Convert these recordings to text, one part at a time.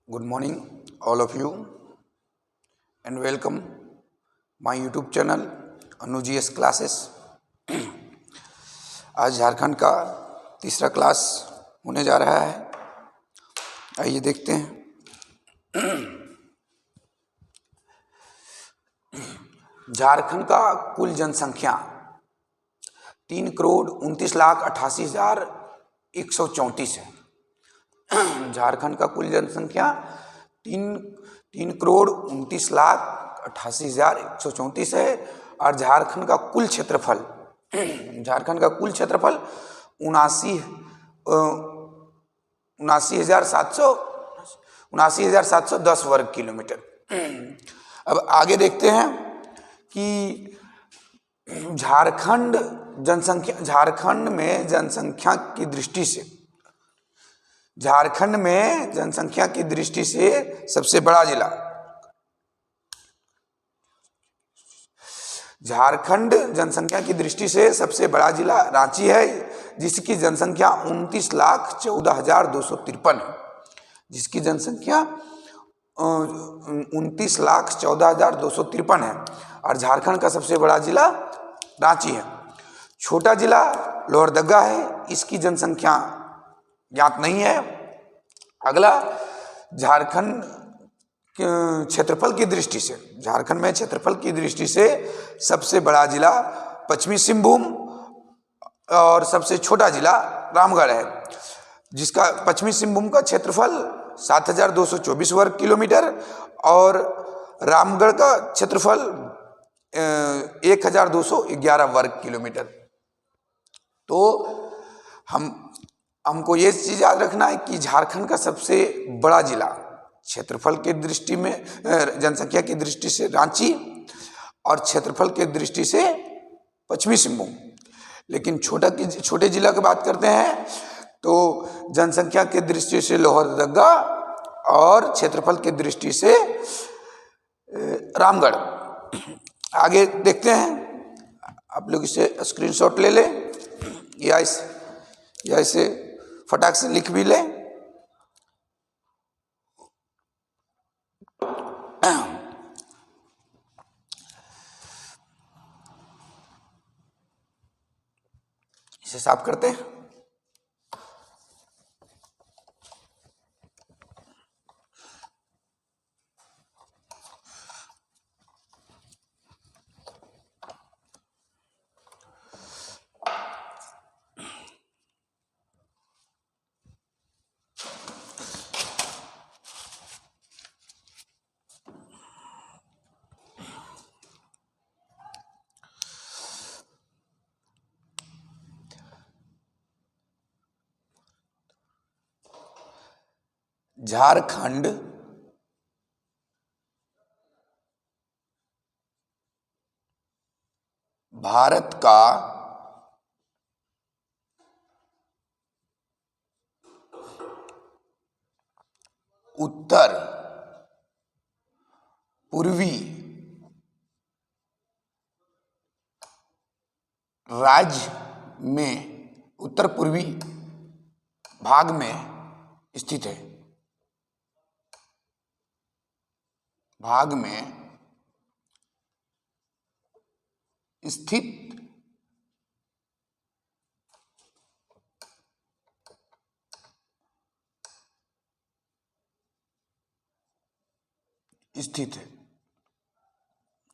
Good morning, all of you, and welcome my YouTube channel Anu GS classes. आज झारखंड का तीसरा class होने जा रहा है। आइए देखते हैं। झारखंड का कुल जनसंख्या 3,29,88,134 है। झारखंड का कुल जनसंख्या 3,29,88,134 है और झारखंड का कुल क्षेत्रफल 79,710 वर्ग किलोमीटर। अब आगे देखते हैं कि झारखंड में जनसंख्या की दृष्टि से सबसे बड़ा जिला रांची है, जिसकी जनसंख्या 29,14,253 है। 29,14,253 है और झारखंड का सबसे बड़ा जिला रांची है। छोटा जिला लोहरदगा है, इसकी जनसंख्या ज्ञात नहीं है। अगला झारखंड क्षेत्रफल की दृष्टि से सबसे बड़ा जिला पश्चिमी सिंहभूम और सबसे छोटा जिला रामगढ़ है, जिसका पश्चिमी सिंहभूम का क्षेत्रफल 7,224 वर्ग किलोमीटर और रामगढ़ का क्षेत्रफल 1,211 वर्ग किलोमीटर। तो हमको ये चीज याद रखना है कि झारखंड का सबसे बड़ा जिला क्षेत्रफल की दृष्टि में, जनसंख्या की दृष्टि से रांची और क्षेत्रफल की दृष्टि से पश्चिमी सिंहभूम। लेकिन छोटे जिला की बात करते हैं तो जनसंख्या की दृष्टि से लोहरदगा और क्षेत्रफल की दृष्टि से रामगढ़। आगे देखते हैं, आप लोग इसे स्क्रीनशॉट ले लें या इसे फटाक से लिख भी लें। इसे साफ करते हैं। झारखंड भारत का उत्तर पूर्वी राज्य में उत्तर पूर्वी भाग में स्थित है। स्थित है।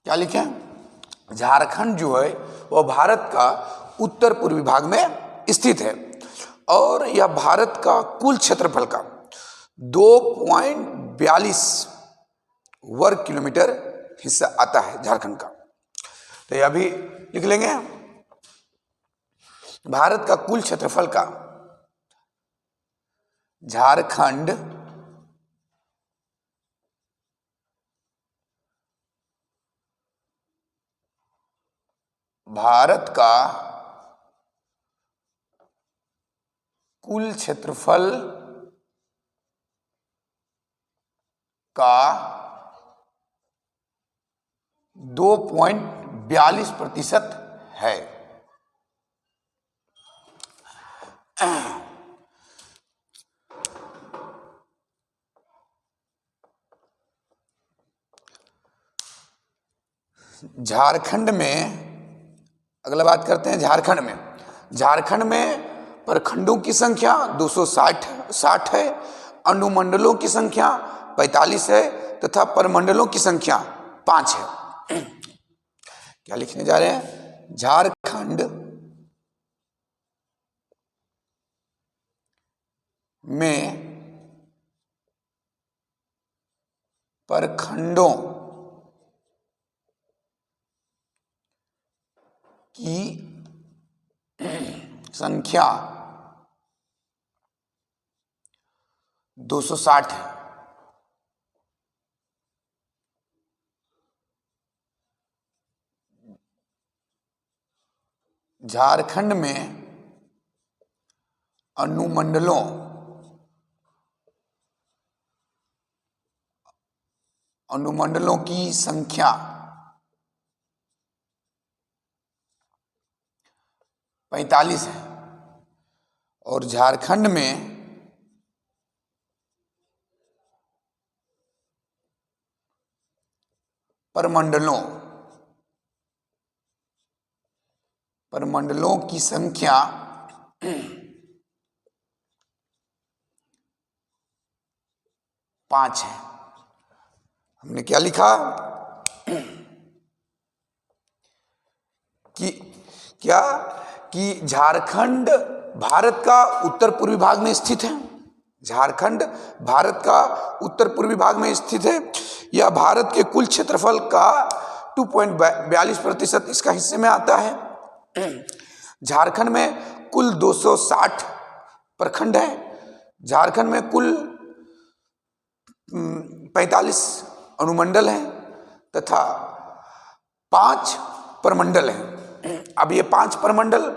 क्या लिखें? झारखंड जो है वह भारत का उत्तर पूर्वी भाग में स्थित है और यह भारत का कुल क्षेत्रफल का 2.42 वर्ग किलोमीटर हिस्सा आता है झारखंड का। तो यह भी लिख लेंगे, भारत का कुल क्षेत्रफल का झारखंड भारत का कुल क्षेत्रफल का 2.42% है। झारखंड में, अगला बात करते हैं झारखंड में। झारखंड में प्रखंडों की संख्या 260 है, अनुमंडलों की संख्या 45 है तथा परमंडलों की संख्या 5 है। क्या लिखने जा रहे हैं? झारखंड में प्रखंडों की संख्या 260 है। झारखंड में अनुमंडलों की संख्या 45 है और झारखंड में परमंडलों की संख्या 5 है। हमने क्या लिखा कि झारखंड भारत का उत्तर पूर्वी भाग में स्थित है। झारखंड भारत का उत्तर पूर्वी भाग में स्थित है। यह भारत के कुल क्षेत्रफल का 2.42% इसका हिस्से में आता है। झारखंड में कुल 260 प्रखंड हैं। झारखंड में कुल 45 अनुमंडल हैं तथा 5 प्रमंडल हैं। अब ये 5 प्रमंडल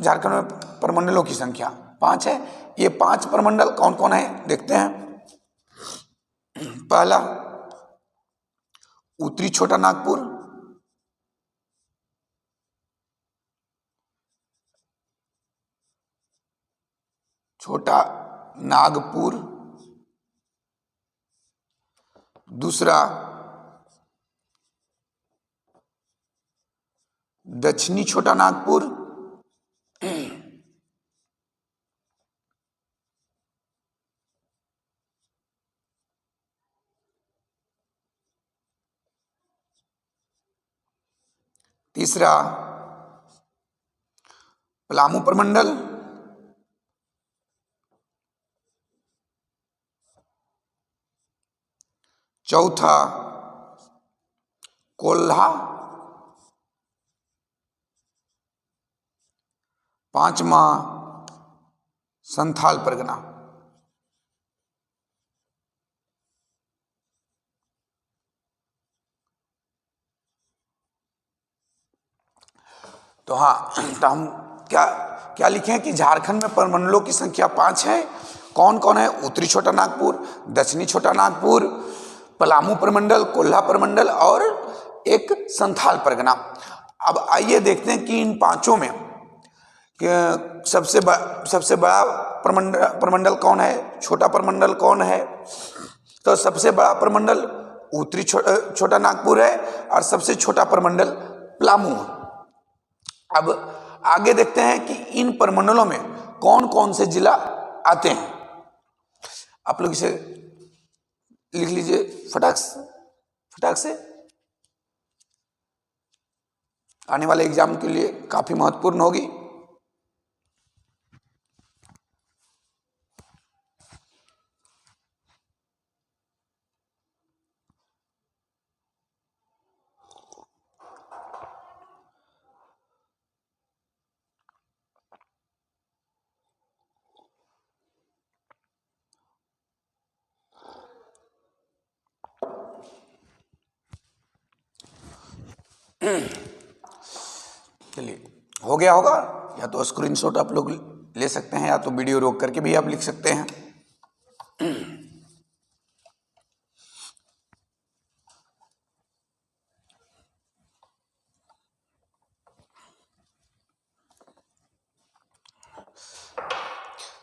झारखंड में प्रमंडलों की संख्या 5 है। ये 5 प्रमंडल कौन कौन है देखते हैं। पहला उत्तरी छोटा नागपुर, छोटा नागपुर। दूसरा दक्षिणी छोटा नागपुर। तीसरा पलामू प्रमंडल। चौथा कोल्हा। पांचवा संथाल परगना। तो हम क्या लिखें कि झारखंड में प्रमंडलों की संख्या 5 है। कौन कौन है? उत्तरी छोटा नागपुर, दक्षिणी छोटा नागपुर, पलामू प्रमंडल, कोल्हा प्रमंडल और एक संथाल परगना। अब आइए देखते हैं कि इन पांचों में सबसे बड़ा प्रमंडल कौन है, छोटा प्रमंडल कौन है। तो सबसे बड़ा प्रमंडल उत्तरी छोटा नागपुर है और सबसे छोटा प्रमंडल पलामू है। अब आगे देखते हैं कि इन प्रमंडलों में कौन कौन से जिला आते हैं। आप लोग इसे लिख लीजिए फटाक से। आने वाले एग्जाम के लिए काफी महत्वपूर्ण होगी। चलिए, हो गया होगा। या तो स्क्रीनशॉट आप लोग ले सकते हैं या तो वीडियो रोक करके भी आप लिख सकते हैं।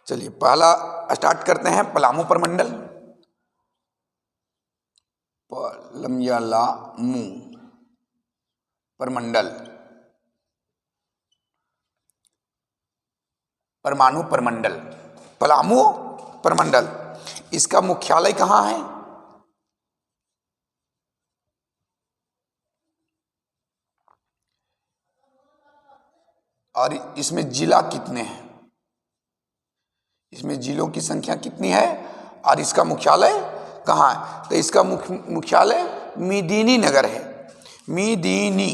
चलिए, पहला स्टार्ट करते हैं पलामू प्रमंडल। पलामू प्रमंडल, परमाणु प्रमंडल, पलामू प्रमंडल, इसका मुख्यालय कहाँ है? और इसमें जिला कितने हैं? इसमें जिलों की संख्या कितनी है और इसका मुख्यालय कहाँ है? तो इसका मुख्यालय मेदिनी नगर है। मेदिनी,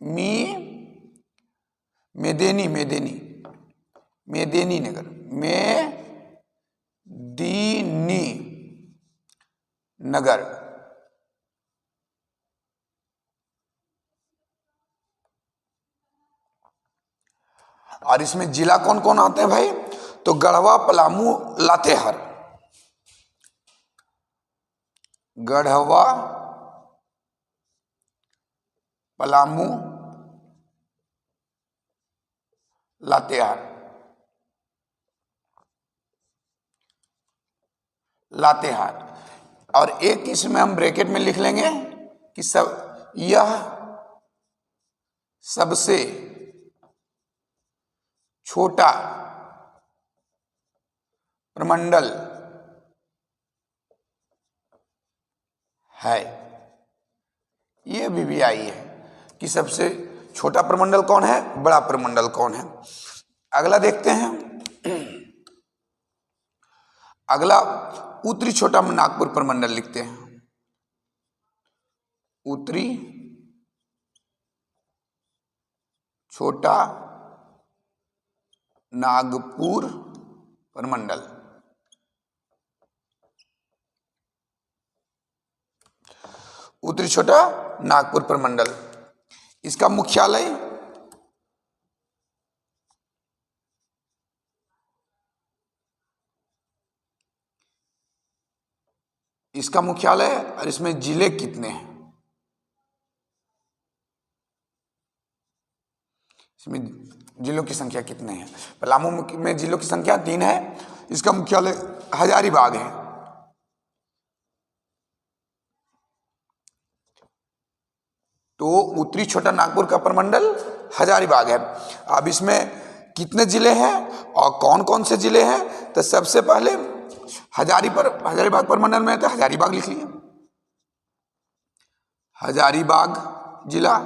मेदिनी मेदिनी मेदिनी नगर, मेदिनी नगर। और इसमें जिला कौन कौन आते हैं भाई? तो गढ़वा, पलामू, लातेहार, गढ़वा, पलामू, लातेहार, लातेहार। और एक इसमें हम ब्रैकेट में लिख लेंगे कि यह सबसे छोटा प्रमंडल है। ये भी आई है कि सबसे छोटा प्रमंडल कौन है, बड़ा प्रमंडल कौन है। अगला देखते हैं। अगला उत्तरी छोटा नागपुर प्रमंडल लिखते हैं। उत्तरी छोटा नागपुर प्रमंडल, उत्तरी छोटा नागपुर प्रमंडल, इसका मुख्यालय और इसमें जिले कितने हैं? इसमें जिलों की संख्या कितने हैं? पलामू में जिलों की संख्या 3 है। इसका मुख्यालय हजारीबाग है। तो उत्तरी छोटा नागपुर का प्रमंडल हजारीबाग है। अब इसमें कितने जिले हैं और कौन कौन से जिले हैं? तो सबसे पहले हजारीबाग प्रमंडल में तो हजारीबाग लिख लिए, हजारीबाग जिला,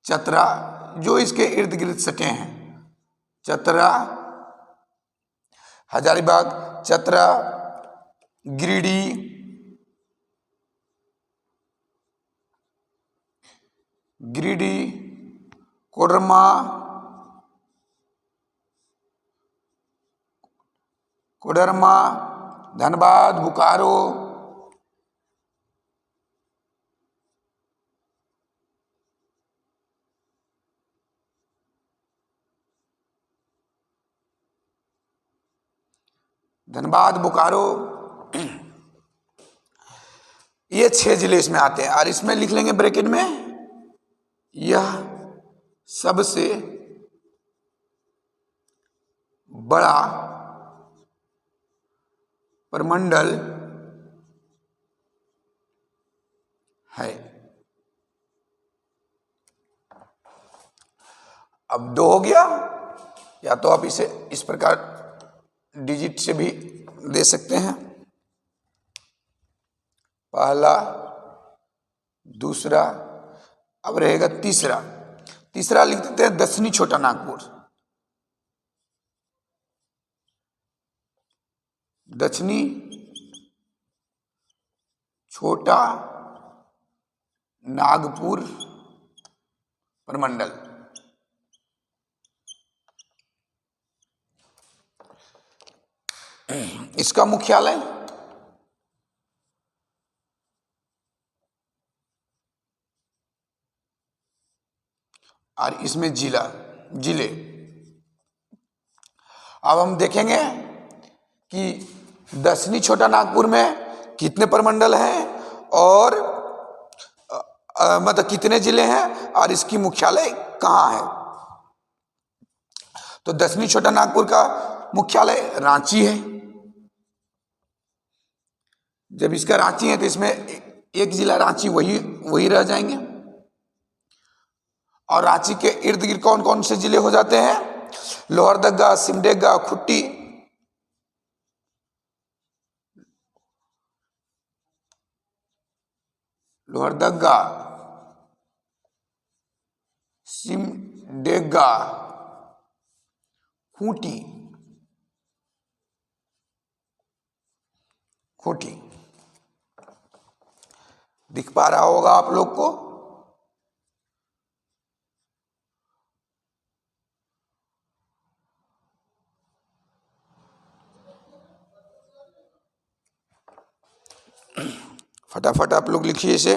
चतरा जो इसके इर्द गिर्द सटे हैं, चतरा, हजारीबाग, चतरा, गिरिडीह, कोडरमा, धनबाद, बोकारो, ये 6 जिले इसमें आते हैं। और इसमें लिख लेंगे ब्रैकेट में, यह सबसे बड़ा प्रमंडल है। अब 2 हो गया, या तो आप इसे इस प्रकार डिजिट से भी दे सकते हैं, पहला, दूसरा। अब रहेगा तीसरा लिख देते हैं दक्षिणी छोटा नागपुर, दक्षिणी छोटा नागपुर प्रमंडल। इसका मुख्यालय और इसमें जिले। अब हम देखेंगे कि दक्षिणी छोटा नागपुर में कितने प्रमंडल हैं और मतलब कितने जिले हैं और इसकी मुख्यालय कहाँ है। तो दक्षिणी छोटा नागपुर का मुख्यालय रांची है, जब इसका रांची है तो इसमें एक जिला रांची वही वही रह जाएंगे। और रांची के इर्द गिर्द कौन कौन से जिले हो जाते हैं? लोहरदगा, सिमडेगा, खुट्टी, लोहरदगा, सिमडेगा, खूंटी, खूंटी। दिख पा रहा होगा आप लोग को? फटाफट आप लोग लिखिए इसे।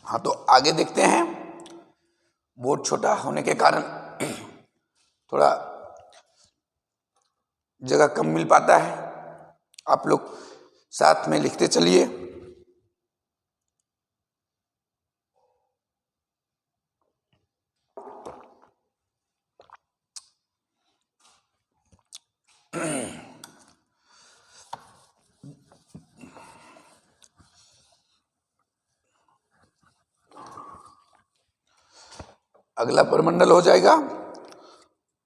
हाँ, तो आगे देखते हैं। बोर्ड छोटा होने के कारण थोड़ा जगह कम मिल पाता है। आप लोग साथ में लिखते चलिए। अगला प्रमंडल हो जाएगा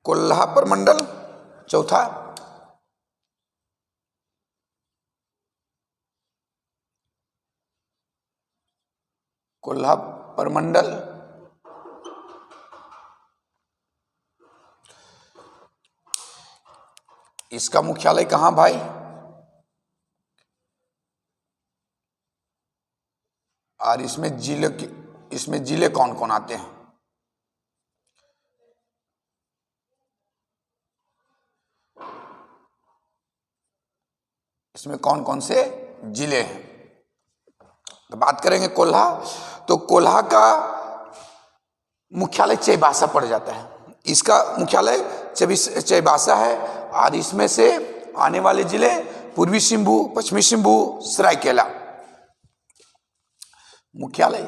कोल्हा प्रमंडल, चौथा। कोल्हा प्रमंडल इसका मुख्यालय कहाँ भाई? और इसमें जिले कौन कौन आते हैं? इसमें कौन कौन से जिले हैं? तो बात करेंगे कोल्हा, तो कोल्हा का मुख्यालय चाईबासा पड़ जाता है। इसका मुख्यालय चाईबासा है। और इसमें से आने वाले जिले पूर्वी सिंहभूम, पश्चिमी सिंहभूम, सरायकेला। मुख्यालय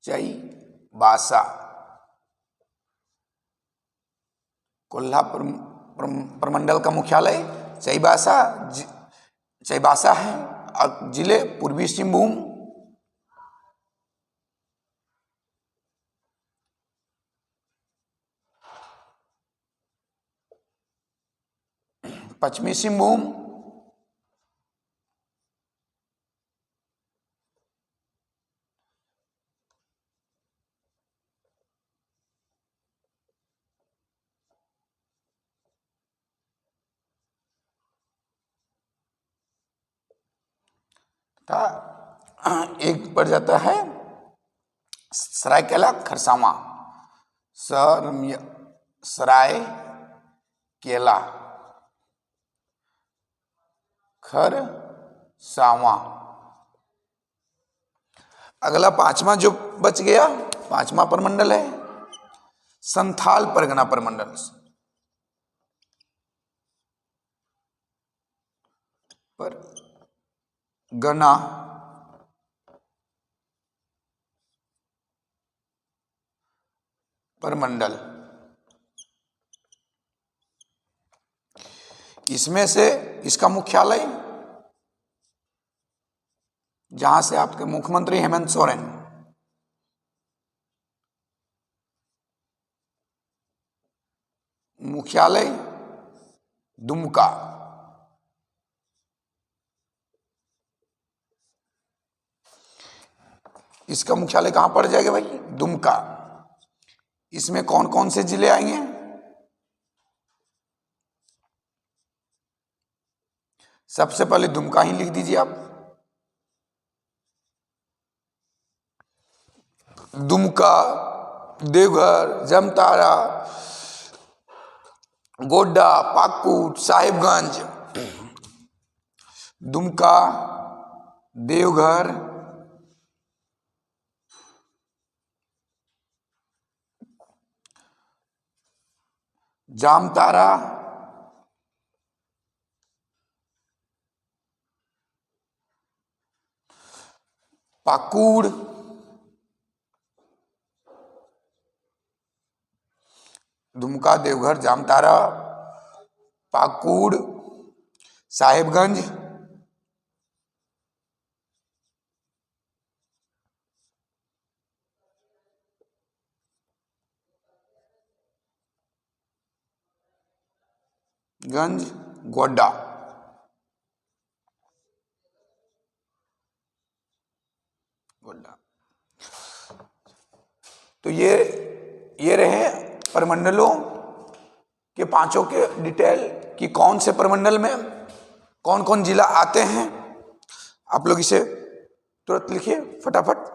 चाईबासा। कोल्हा प्रमंडल का मुख्यालय चाईबासा है। और जिले पूर्वी सिंहभूम, पश्चिमी सिंहभूम, था एक पड़ जाता है सरायकेला खरसावां। सरायकेला खरसावां। अगला पांचवा जो बच गया, पांचवा प्रमंडल है संथाल परगना प्रमंडल। परगना प्रमंडल। इसमें से इसका मुख्यालय, जहां से आपके मुख्यमंत्री हेमंत सोरेन, मुख्यालय दुमका। इसका मुख्यालय कहां पड़ जाएगा भाई? दुमका। इसमें कौन कौन से जिले आएंगे? सबसे पहले दुमका ही लिख दीजिए आप। दुमका, देवघर, जामताड़ा, गोड्डा, पाकुड़, साहिबगंज, दुमका, देवघर, जामताड़ा, पाकुड़, दुमका, देवघर, जामताड़ा, पाकुड़, साहिबगंज, गंज, गोड्डा। गोड्डा। तो ये रहे प्रमंडलों के पांचों के डिटेल कि कौन से प्रमंडल में कौन कौन जिला आते हैं। आप लोग इसे तुरंत लिखिए फटाफट।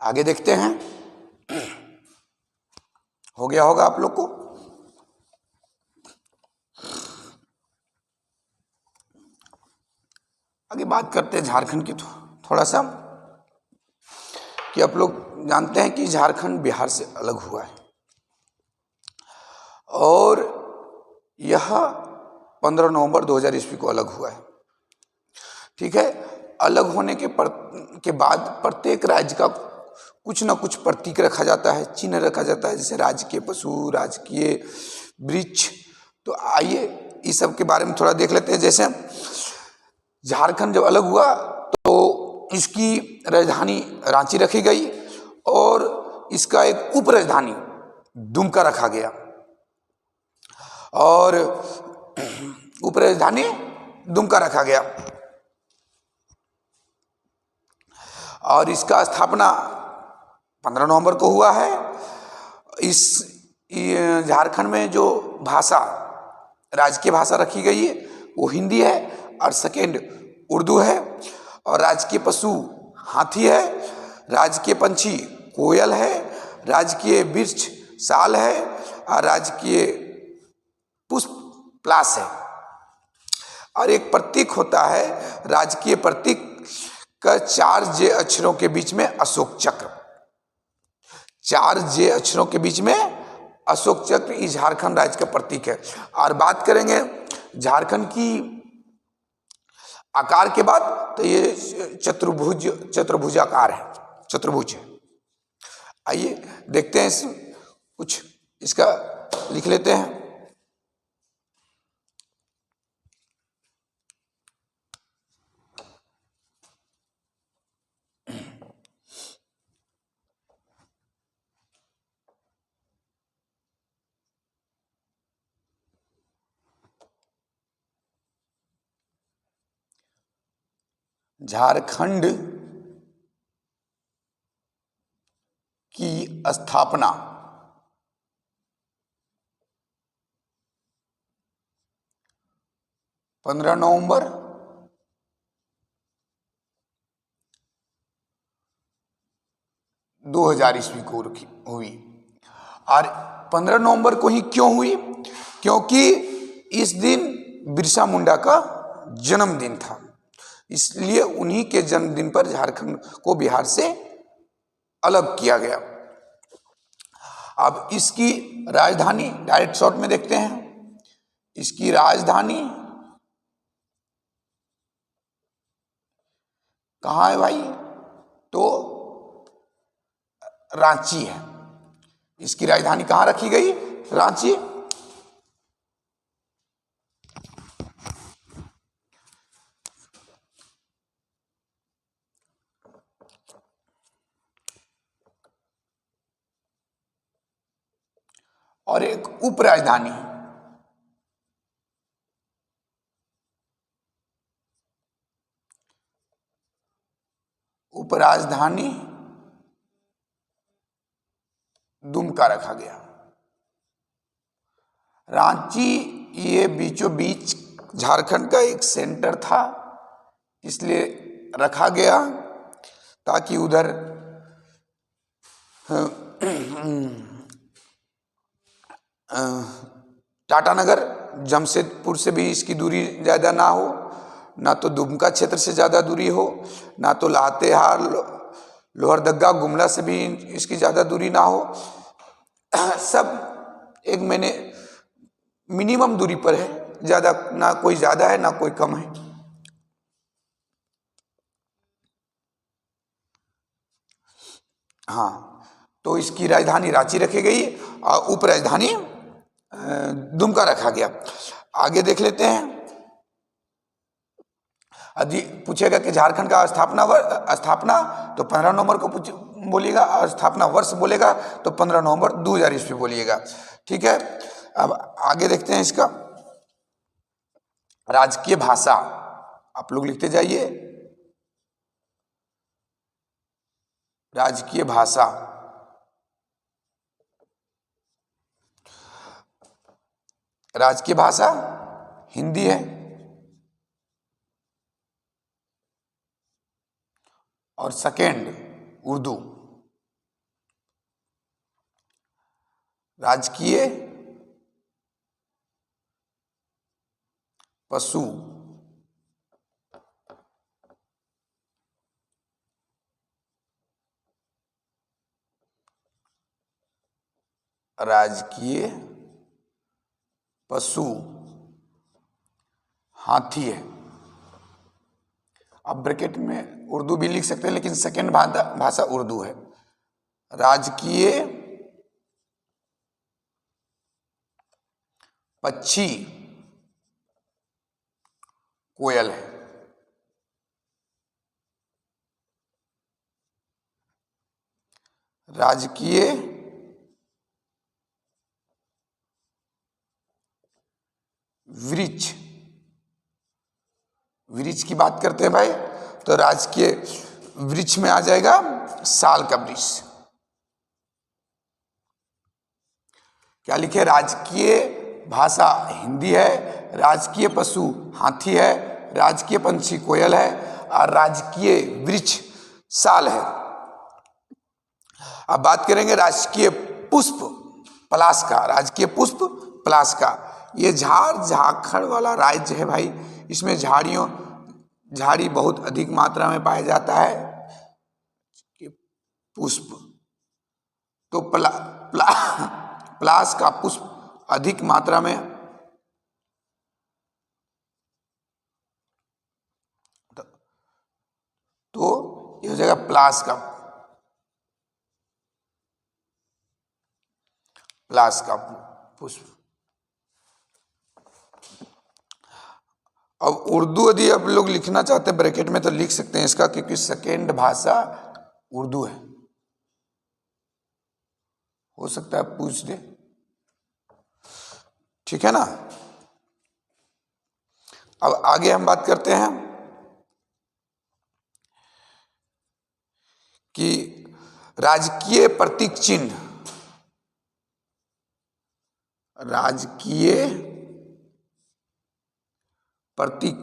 आगे देखते हैं। हो गया होगा आप लोग को। आगे बात करते हैं झारखंड की थोड़ा सा, कि आप लोग जानते हैं कि झारखंड बिहार से अलग हुआ है और यह 15 नवंबर 2000 ईस्वी को अलग हुआ है। ठीक है। अलग होने के बाद प्रत्येक राज्य का कुछ ना कुछ प्रतीक रखा जाता है, चिन्ह रखा जाता है, जैसे राजकीय पशु, राजकीय वृक्ष। तो आइए इस सब के बारे में थोड़ा देख लेते हैं। जैसे झारखंड जब अलग हुआ तो इसकी राजधानी रांची रखी गई और इसका एक उप राजधानी दुमका रखा गया और उप राजधानी दुमका रखा गया और इसका स्थापना 15 नवंबर को हुआ है। इस झारखंड में जो भाषा राजकीय भाषा रखी गई है वो हिंदी है और सेकेंड उर्दू है। और राजकीय पशु हाथी है, राजकीय पंछी कोयल है, राजकीय वृक्ष साल है और राजकीय पुष्प प्लास है। और एक प्रतीक होता है, राजकीय प्रतीक का 4 जे अक्षरों के बीच में अशोक चक्र, 4 जे अक्षरों के बीच में अशोक चक्र इस झारखंड राज्य का प्रतीक है। और बात करेंगे झारखंड की आकार के बाद तो ये चतुर्भुजाकार है, चतुर्भुज है। आइए देखते हैं कुछ इसका लिख लेते हैं। झारखंड की स्थापना 15 नवंबर 2000 ईस्वी को हुई। और 15 नवंबर को ही क्यों हुई? क्योंकि इस दिन बिरसा मुंडा का जन्मदिन था, इसलिए उन्हीं के जन्मदिन पर झारखंड को बिहार से अलग किया गया। अब इसकी राजधानी डायरेक्ट शॉट में देखते हैं। इसकी राजधानी कहाँ है भाई? तो रांची है। इसकी राजधानी कहाँ रखी गई? रांची। और एक उपराजधानी, उपराजधानी दुमका रखा गया। रांची ये बीचों बीच झारखंड का एक सेंटर था, इसलिए रखा गया ताकि उधर टाटानगर जमशेदपुर से भी इसकी दूरी ज़्यादा ना हो, ना तो दुमका क्षेत्र से ज़्यादा दूरी हो, ना तो लातेहार लोहरदगा गुमला से भी इसकी ज़्यादा दूरी ना हो। सब एक मैंने मिनिमम दूरी पर है, ज़्यादा ना कोई ज़्यादा है ना कोई कम है। हाँ, तो इसकी राजधानी रांची रखी गई और उप राजधानी दुमका रखा गया। आगे देख लेते हैं। यदि पूछेगा कि झारखंड का स्थापना तो 15 नवंबर को बोलिएगा, और स्थापना वर्ष बोलेगा तो 15 नवंबर 2000 ईस्वी बोलिएगा। ठीक है, अब आगे देखते हैं इसका राजकीय भाषा। आप लोग लिखते जाइए, राजकीय भाषा। राजकीय भाषा हिंदी है और सेकेंड उर्दू। राजकीय पशु, राजकीय पशु हाथी है। आप ब्रैकेट में उर्दू भी लिख सकते हैं, लेकिन सेकेंड भाषा उर्दू है। राजकीय पक्षी कोयल है। राजकीय वृक्ष, वृक्ष की बात करते हैं भाई, तो राजकीय वृक्ष में आ जाएगा साल का वृक्ष। क्या लिखे? राजकीय भाषा हिंदी है, राजकीय पशु हाथी है, राजकीय पंछी कोयल है और राजकीय वृक्ष साल है। अब बात करेंगे राजकीय पुष्प पलाश का। राजकीय पुष्प पलाश का, ये झारखंड वाला राज्य है भाई, इसमें झाड़ी बहुत अधिक मात्रा में पाया जाता है। पुष्प तो पलाश का पुष्प अधिक मात्रा में, तो यह हो जाएगा पलाश का पुष्प। अब उर्दू यदि आप लोग लिखना चाहते हैं ब्रैकेट में तो लिख सकते हैं इसका, क्योंकि सेकेंड भाषा उर्दू है। हो सकता है पूछ दे, ठीक है ना। अब आगे हम बात करते हैं कि राजकीय प्रतीक चिन्ह, राजकीय प्रतीक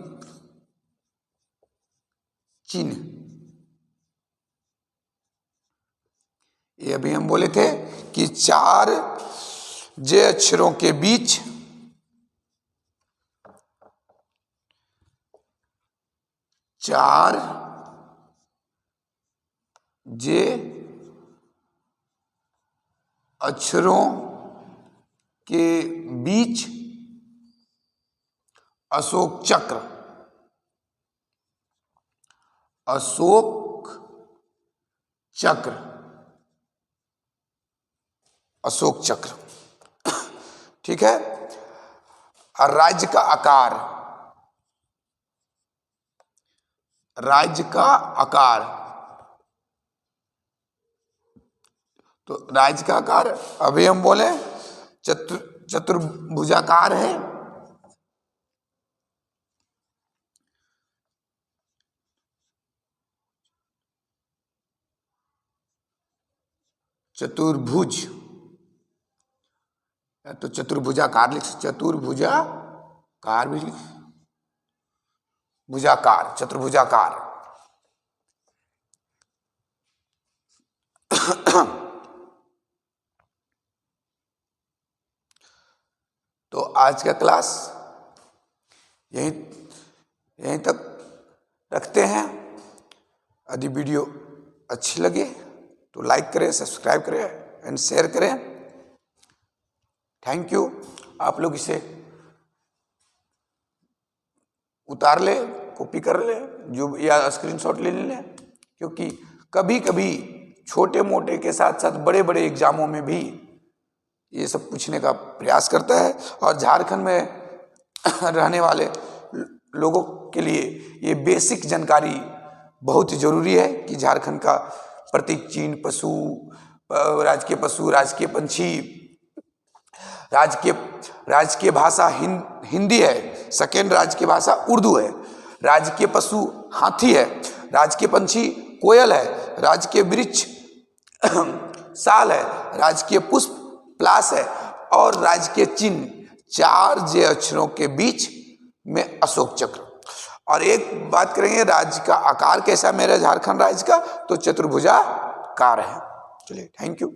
चिन्ह, ये अभी हम बोले थे कि 4 जे अक्षरों के बीच चार जे अक्षरों के बीच अशोक चक्र, अशोक चक्र, अशोक चक्र, ठीक है। और राज्य का आकार, राज्य का आकार, तो राज्य का आकार अभी हम बोले चतुर्भुजाकार है, चतुर्भुज, तो चतुर्भुजाकार लिख, चतुर्भुजाकार भी लिख, भुजाकार, चतुर्भुजाकार। तो आज का क्लास यहीं तक रखते हैं। यदि वीडियो अच्छी लगे तो लाइक करें, सब्सक्राइब करें एंड शेयर करें। Thank you. आप लोग इसे उतार ले, कॉपी कर ले, जो या स्क्रीनशॉट ले लें, क्योंकि कभी कभी छोटे मोटे के साथ साथ बड़े बड़े एग्जामों में भी ये सब पूछने का प्रयास करता है। और झारखंड में रहने वाले लोगों के लिए ये बेसिक जानकारी बहुत जरूरी है कि झारखंड का प्रतीक चिन्ह, पशु, राजकीय पशु, राजकीय पंछी, राजकीय भाषा हिंदी है, सेकेंड राजकीय भाषा उर्दू है, राजकीय पशु हाथी है, राजकीय पंछी कोयल है, राजकीय वृक्ष साल है, राजकीय पुष्प प्लास है, और राजकीय चिन्ह 4 जे अक्षरों के बीच में अशोक चक्र। और एक बात करेंगे, राज्य का आकार कैसा मेरा झारखंड राज्य का, तो चतुर्भुजाकार है। चलिए, थैंक यू।